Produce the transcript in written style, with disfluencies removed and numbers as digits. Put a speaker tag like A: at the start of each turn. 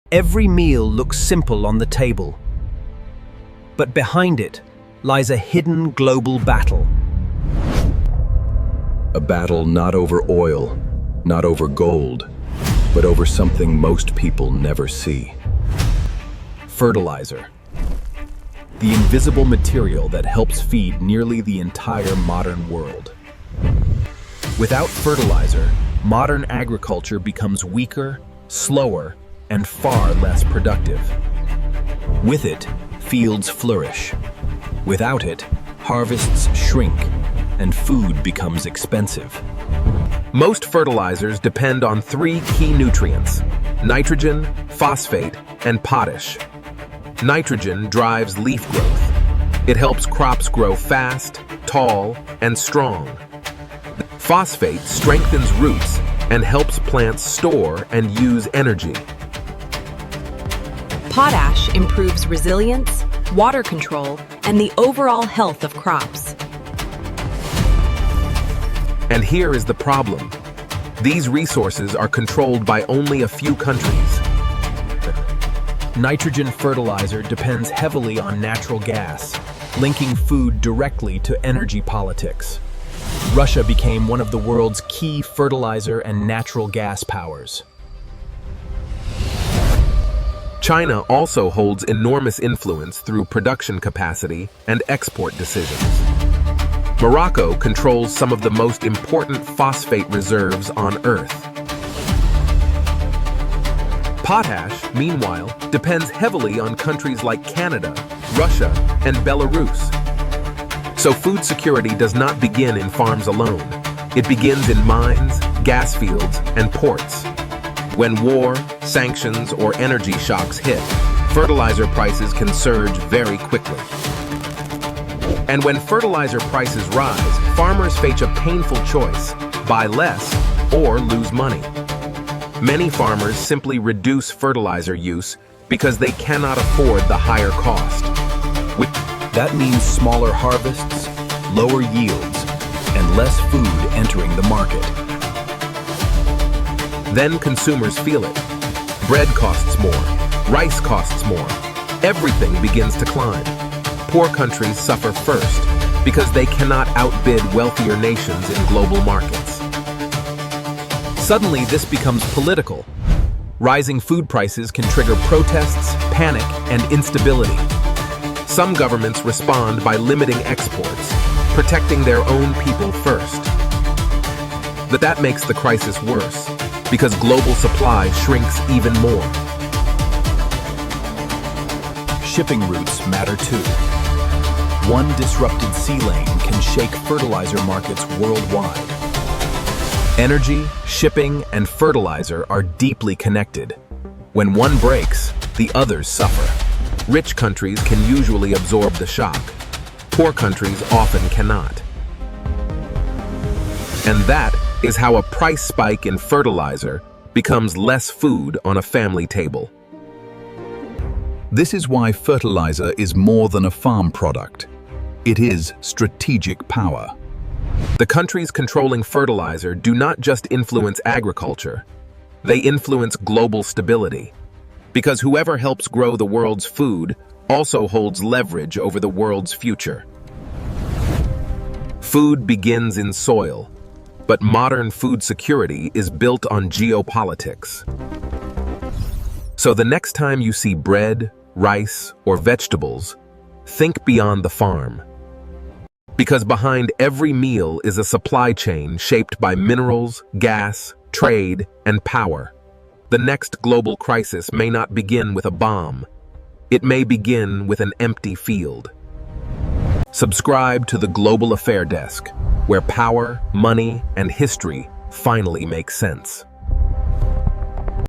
A: Every meal looks simple on the table, but behind it lies a hidden global battle.
B: A battle not over oil, not over gold, but over something most people never see. Fertilizer. The invisible material that helps feed nearly the entire modern world. Without fertilizer, modern agriculture becomes weaker, slower, and far less productive. With it, fields flourish. Without it, harvests shrink, and food becomes expensive. Most fertilizers depend on three key nutrients: nitrogen, phosphate, and potash. Nitrogen drives leaf growth. It helps crops grow fast, tall, and strong. Phosphate strengthens roots and helps plants store and use energy.
C: Potash improves resilience, water control, and the overall health of crops.
B: And here is the problem. These resources are controlled by only a few countries.
A: Nitrogen fertilizer depends heavily on natural gas, linking food directly to energy politics. Russia became one of the world's key fertilizer and natural gas powers.
B: China also holds enormous influence through production capacity and export decisions. Morocco controls some of the most important phosphate reserves on Earth. Potash, meanwhile, depends heavily on countries like Canada, Russia, and Belarus. So food security does not begin in farms alone. It begins in mines, gas fields, and ports. When war, sanctions, or energy shocks hit, fertilizer prices can surge very quickly. And when fertilizer prices rise, farmers face a painful choice: buy less or lose money. Many farmers simply reduce fertilizer use because they cannot afford the higher cost.
A: That means smaller harvests, lower yields, and less food entering the market.
B: Then consumers feel it. Bread costs more, rice costs more. Everything begins to climb. Poor countries suffer first because they cannot outbid wealthier nations in global markets.
A: Suddenly, this becomes political. Rising food prices can trigger protests, panic, and instability.
B: Some governments respond by limiting exports, protecting their own people first. But that makes the crisis worse, because global supply shrinks even more.
A: Shipping routes matter too. One disrupted sea lane can shake fertilizer markets worldwide.
B: Energy, shipping, and fertilizer are deeply connected. When one breaks, the others suffer. Rich countries can usually absorb the shock. Poor countries often cannot. And that is how a price spike in fertilizer becomes less food on a family table.
D: This is why fertilizer is more than a farm product. It is strategic power.
B: The countries controlling fertilizer do not just influence agriculture, they influence global stability. Because whoever helps grow the world's food also holds leverage over the world's future. Food begins in soil, but modern food security is built on geopolitics. So the next time you see bread, rice, or vegetables, think beyond the farm. Because behind every meal is a supply chain shaped by minerals, gas, trade, and power. The next global crisis may not begin with a bomb. It may begin with an empty field. Subscribe to the Global Affair Desk, where power, money, and history finally make sense.